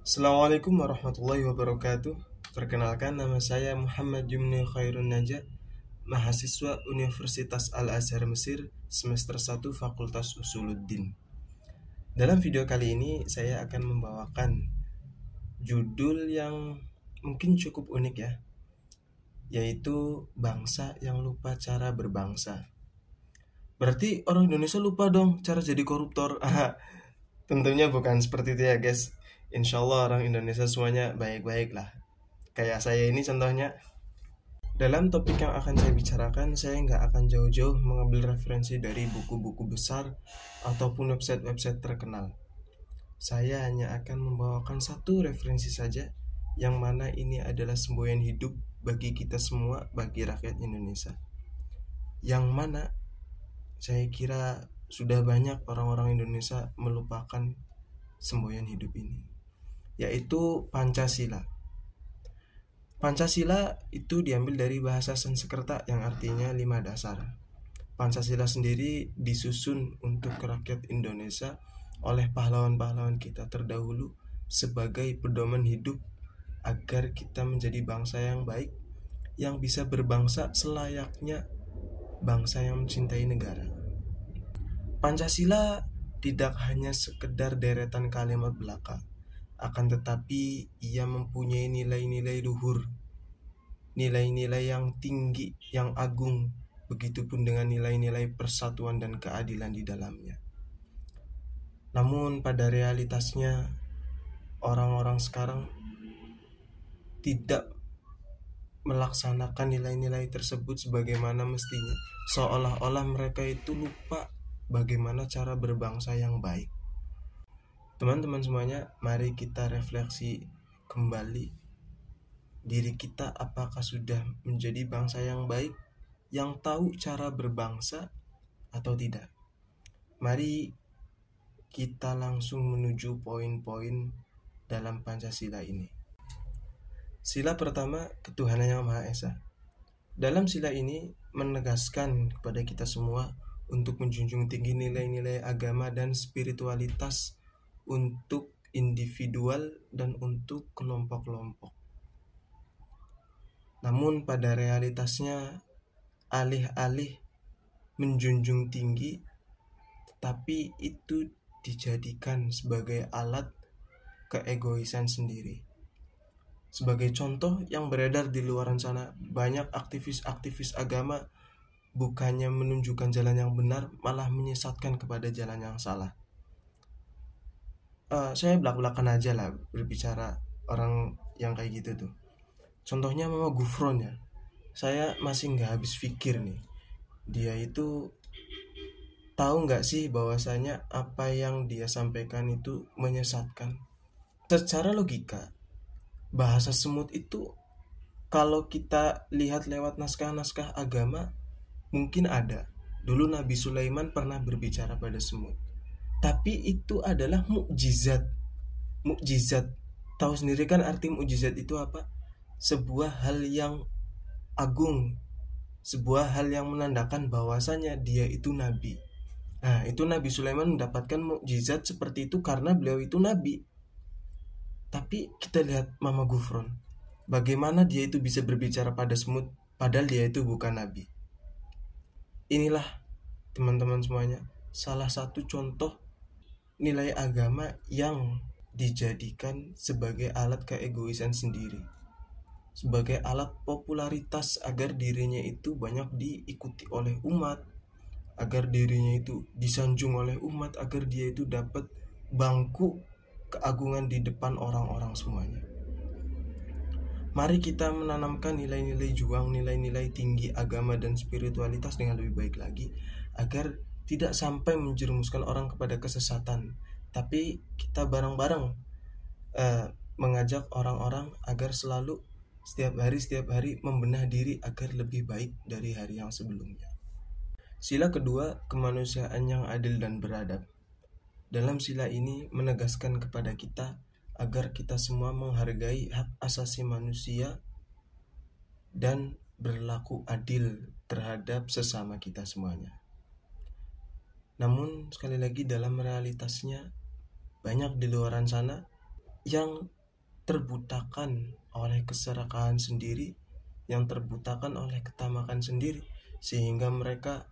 Assalamualaikum warahmatullahi wabarakatuh. Perkenalkan, nama saya Muhammad Yumni Khairun Najah, mahasiswa Universitas Al-Azhar Mesir, semester 1 Fakultas Usuluddin. Dalam video kali ini saya akan membawakan judul yang mungkin cukup unik ya, yaitu bangsa yang lupa cara berbangsa. Berarti orang Indonesia lupa dong cara jadi koruptor. Tentunya bukan seperti itu ya guys. Insya Allah orang Indonesia semuanya baik-baik lah. Kayak saya ini contohnya. Dalam topik yang akan saya bicarakan, saya nggak akan jauh-jauh mengambil referensi dari buku-buku besar ataupun website-website terkenal. Saya hanya akan membawakan satu referensi saja, yang mana ini adalah semboyan hidup bagi kita semua, bagi rakyat Indonesia. Yang mana saya kira sudah banyak orang-orang Indonesia melupakan semboyan hidup ini, yaitu Pancasila. Pancasila itu diambil dari bahasa Sanskerta yang artinya 5 dasar. Pancasila sendiri disusun untuk rakyat Indonesia oleh pahlawan-pahlawan kita terdahulu sebagai pedoman hidup agar kita menjadi bangsa yang baik, yang bisa berbangsa selayaknya bangsa yang mencintai negara. Pancasila tidak hanya sekedar deretan kalimat belaka, akan tetapi ia mempunyai nilai-nilai luhur, nilai-nilai yang tinggi, yang agung, begitupun dengan nilai-nilai persatuan dan keadilan di dalamnya. Namun pada realitasnya, orang-orang sekarang tidak melaksanakan nilai-nilai tersebut sebagaimana mestinya, seolah-olah mereka itu lupa bagaimana cara berbangsa yang baik. Teman-teman semuanya, mari kita refleksi kembali diri kita, apakah sudah menjadi bangsa yang baik, yang tahu cara berbangsa atau tidak. Mari kita langsung menuju poin-poin dalam Pancasila ini. Sila pertama, ketuhanan yang Maha Esa. Dalam sila ini menegaskan kepada kita semua untuk menjunjung tinggi nilai-nilai agama dan spiritualitas untuk individual dan untuk kelompok-kelompok. Namun pada realitasnya, alih-alih menjunjung tinggi, tapi itu dijadikan sebagai alat keegoisan sendiri. Sebagai contoh yang beredar di luaran sana, banyak aktivis-aktivis agama bukannya menunjukkan jalan yang benar, malah menyesatkan kepada jalan yang salah. Saya belak-belakan aja lah berbicara orang yang kayak gitu tuh. Contohnya Mama Gufron ya. Saya masih nggak habis pikir nih. Dia itu tahu nggak sih bahwasanya apa yang dia sampaikan itu menyesatkan. Secara logika, bahasa semut itu kalau kita lihat lewat naskah-naskah agama mungkin ada. Dulu Nabi Sulaiman pernah berbicara pada semut. Tapi itu adalah mukjizat. Mukjizat. Tahu sendiri kan arti mukjizat itu apa? Sebuah hal yang agung, sebuah hal yang menandakan bahwasanya dia itu nabi. Nah, itu Nabi Sulaiman mendapatkan mukjizat seperti itu karena beliau itu nabi. Tapi kita lihat Mama Gufron, bagaimana dia itu bisa berbicara pada semut padahal dia itu bukan nabi. Inilah teman-teman semuanya, salah satu contoh nilai agama yang dijadikan sebagai alat keegoisan sendiri, sebagai alat popularitas agar dirinya itu banyak diikuti oleh umat, agar dirinya itu disanjung oleh umat, agar dia itu dapat bangku keagungan di depan orang-orang semuanya. Mari kita menanamkan nilai-nilai juang, nilai-nilai tinggi agama dan spiritualitas dengan lebih baik lagi, agar tidak sampai menjerumuskan orang kepada kesesatan. Tapi kita bareng-bareng mengajak orang-orang agar selalu setiap hari membenah diri agar lebih baik dari hari yang sebelumnya. Sila kedua, kemanusiaan yang adil dan beradab. Dalam sila ini menegaskan kepada kita agar kita semua menghargai hak asasi manusia dan berlaku adil terhadap sesama kita semuanya. Namun sekali lagi dalam realitasnya banyak di luaran sana yang terbutakan oleh keserakahan sendiri, yang terbutakan oleh ketamakan sendiri, sehingga mereka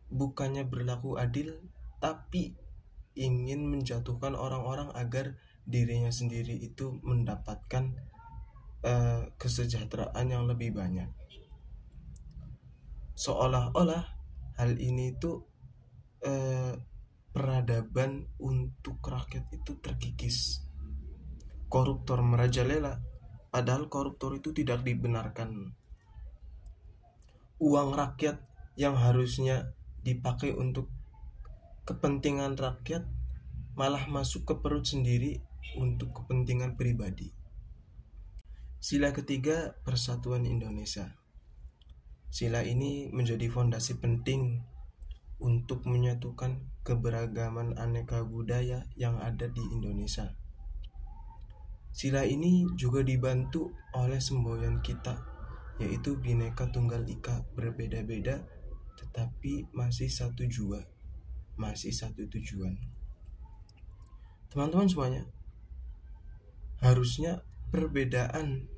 bukannya berlaku adil tapi ingin menjatuhkan orang-orang agar dirinya sendiri itu mendapatkan kesejahteraan yang lebih banyak. Seolah-olah hal ini itu peradaban untuk rakyat itu terkikis. Koruptor merajalela, padahal koruptor itu tidak dibenarkan. Uang rakyat yang harusnya dipakai untuk kepentingan rakyat malah masuk ke perut sendiri untuk kepentingan pribadi. Sila ketiga, Persatuan Indonesia. Sila ini menjadi fondasi penting untuk menyatukan keberagaman aneka budaya yang ada di Indonesia. Sila ini juga dibantu oleh semboyan kita, yaitu Bhinneka Tunggal Ika, berbeda-beda tetapi masih satu jua, masih satu tujuan. Teman-teman semuanya, harusnya perbedaan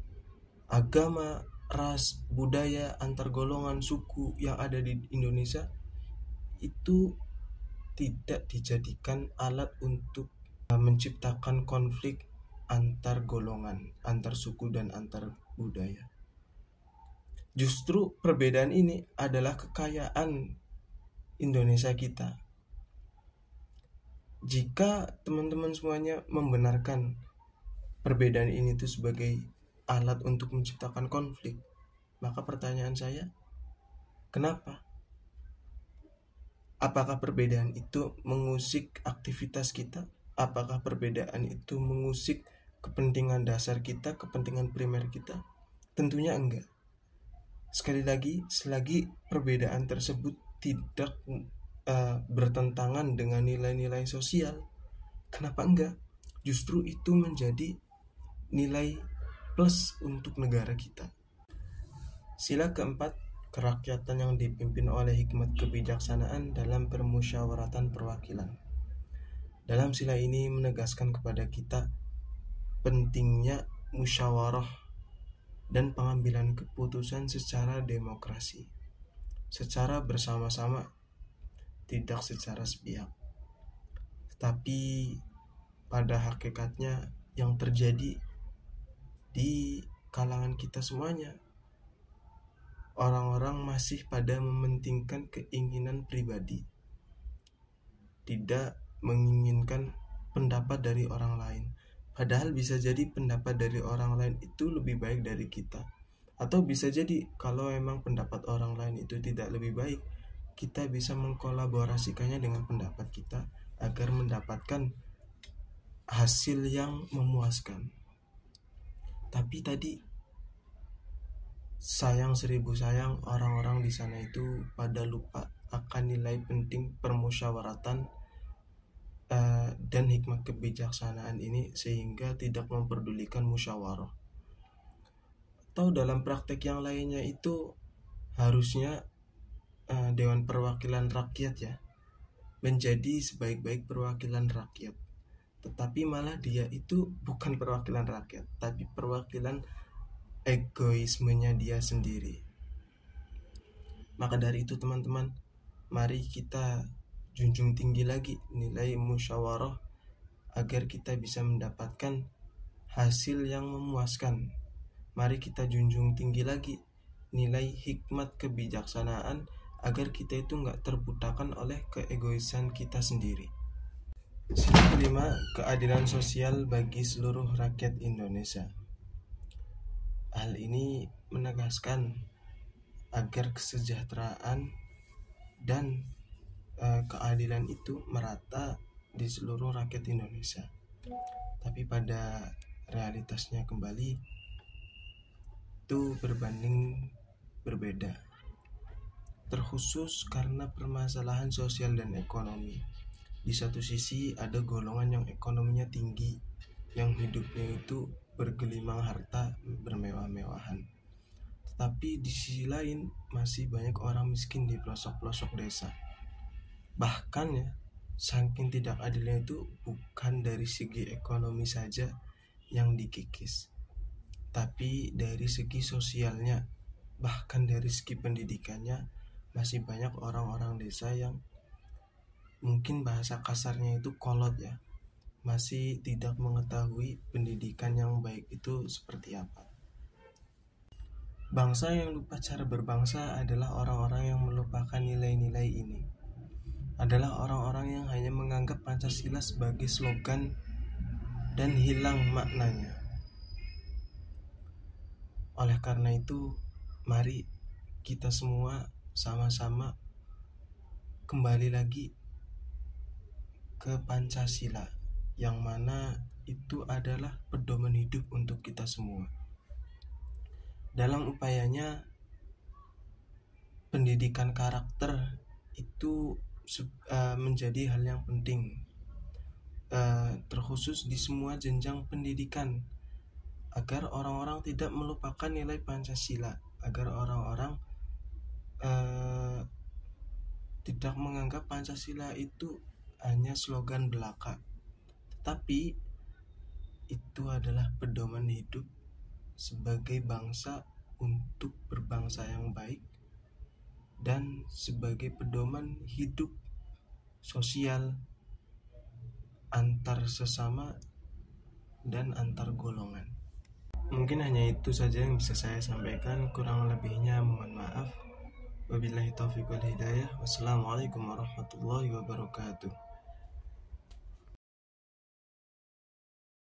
agama, ras, budaya, antar golongan, suku yang ada di Indonesia itu tidak dijadikan alat untuk menciptakan konflik antar golongan, antar suku, dan antar budaya. Justru perbedaan ini adalah kekayaan Indonesia kita. Jika teman-teman semuanya membenarkan perbedaan ini itu sebagai alat untuk menciptakan konflik, maka pertanyaan saya, kenapa? Apakah perbedaan itu mengusik aktivitas kita? Apakah perbedaan itu mengusik kepentingan dasar kita, kepentingan primer kita? Tentunya enggak. Sekali lagi, selagi perbedaan tersebut tidak bertentangan dengan nilai-nilai sosial, kenapa enggak? Justru itu menjadi nilai plus untuk negara kita. Sila keempat, kerakyatan yang dipimpin oleh hikmat kebijaksanaan dalam permusyawaratan perwakilan. Dalam sila ini menegaskan kepada kita pentingnya musyawarah dan pengambilan keputusan secara demokrasi, secara bersama-sama, tidak secara sepihak. Tapi pada hakikatnya yang terjadi di kalangan kita semuanya, orang-orang masih pada mementingkan keinginan pribadi, tidak menginginkan pendapat dari orang lain. Padahal bisa jadi pendapat dari orang lain itu lebih baik dari kita. Atau bisa jadi kalau memang pendapat orang lain itu tidak lebih baik, kita bisa mengkolaborasikannya dengan pendapat kita agar mendapatkan hasil yang memuaskan. Tapi tadi sayang seribu sayang, orang-orang di sana itu pada lupa akan nilai penting permusyawaratan dan hikmat kebijaksanaan ini, sehingga tidak memperdulikan musyawarah. Atau dalam praktek yang lainnya itu harusnya Dewan Perwakilan Rakyat ya menjadi sebaik-baik perwakilan rakyat, tetapi malah dia itu bukan perwakilan rakyat, tapi perwakilan egoismenya dia sendiri. Maka dari itu teman-teman, mari kita junjung tinggi lagi nilai musyawarah agar kita bisa mendapatkan hasil yang memuaskan. Mari kita junjung tinggi lagi nilai hikmat kebijaksanaan agar kita itu nggak terbutakan oleh keegoisan kita sendiri. Sila kelima, keadilan sosial bagi seluruh rakyat Indonesia. Hal ini menegaskan agar kesejahteraan dan keadilan itu merata di seluruh rakyat Indonesia. Tapi pada realitasnya kembali itu berbanding berbeda, terkhusus karena permasalahan sosial dan ekonomi. Di satu sisi ada golongan yang ekonominya tinggi, yang hidupnya itu bergelimang harta, bermewah-mewahan. Tetapi di sisi lain masih banyak orang miskin di pelosok-pelosok desa. Bahkan ya, saking tidak adilnya itu bukan dari segi ekonomi saja, yang dikikis. Tapi dari segi sosialnya, bahkan dari segi pendidikannya, masih banyak orang-orang desa yang mungkin bahasa kasarnya itu kolot ya, masih tidak mengetahui pendidikan yang baik itu seperti apa. Bangsa yang lupa cara berbangsa adalah orang-orang yang melupakan nilai-nilai ini. Adalah orang-orang yang hanya menganggap Pancasila sebagai slogan dan hilang maknanya. Oleh karena itu, mari kita semua sama-sama kembali lagi ke Pancasila, yang mana itu adalah pedoman hidup untuk kita semua. Dalam upayanya, pendidikan karakter itu menjadi hal yang penting, terkhusus di semua jenjang pendidikan, agar orang-orang tidak melupakan nilai Pancasila, agar orang-orang tidak menganggap Pancasila itu hanya slogan belaka, tetapi itu adalah pedoman hidup sebagai bangsa untuk berbangsa yang baik, dan sebagai pedoman hidup sosial antar sesama dan antar golongan. Mungkin hanya itu saja yang bisa saya sampaikan, kurang lebihnya mohon maaf. Wabillahi taufiq wal hidayah. Wassalamualaikum warahmatullahi wabarakatuh.